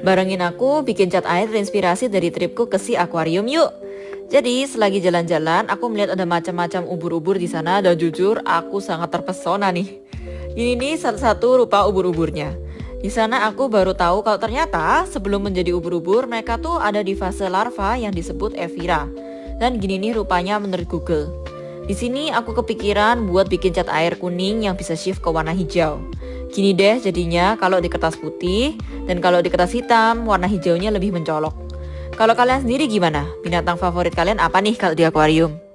Barengin aku bikin cat air terinspirasi dari tripku ke Sea Aquarium yuk. Jadi selagi jalan-jalan aku melihat ada macam-macam ubur-ubur di sana dan jujur aku sangat terpesona nih. Ini nih satu-satu rupa ubur-uburnya. Di sana aku baru tahu kalau ternyata sebelum menjadi ubur-ubur mereka tuh ada di fase larva yang disebut evira. Dan gini nih rupanya menurut Google. Di sini aku kepikiran buat bikin cat air kuning yang bisa shift ke warna hijau. Gini deh jadinya kalau di kertas putih dan kalau di kertas hitam warna hijaunya lebih mencolok. Kalau kalian sendiri gimana? Binatang favorit kalian apa nih kalau di akuarium?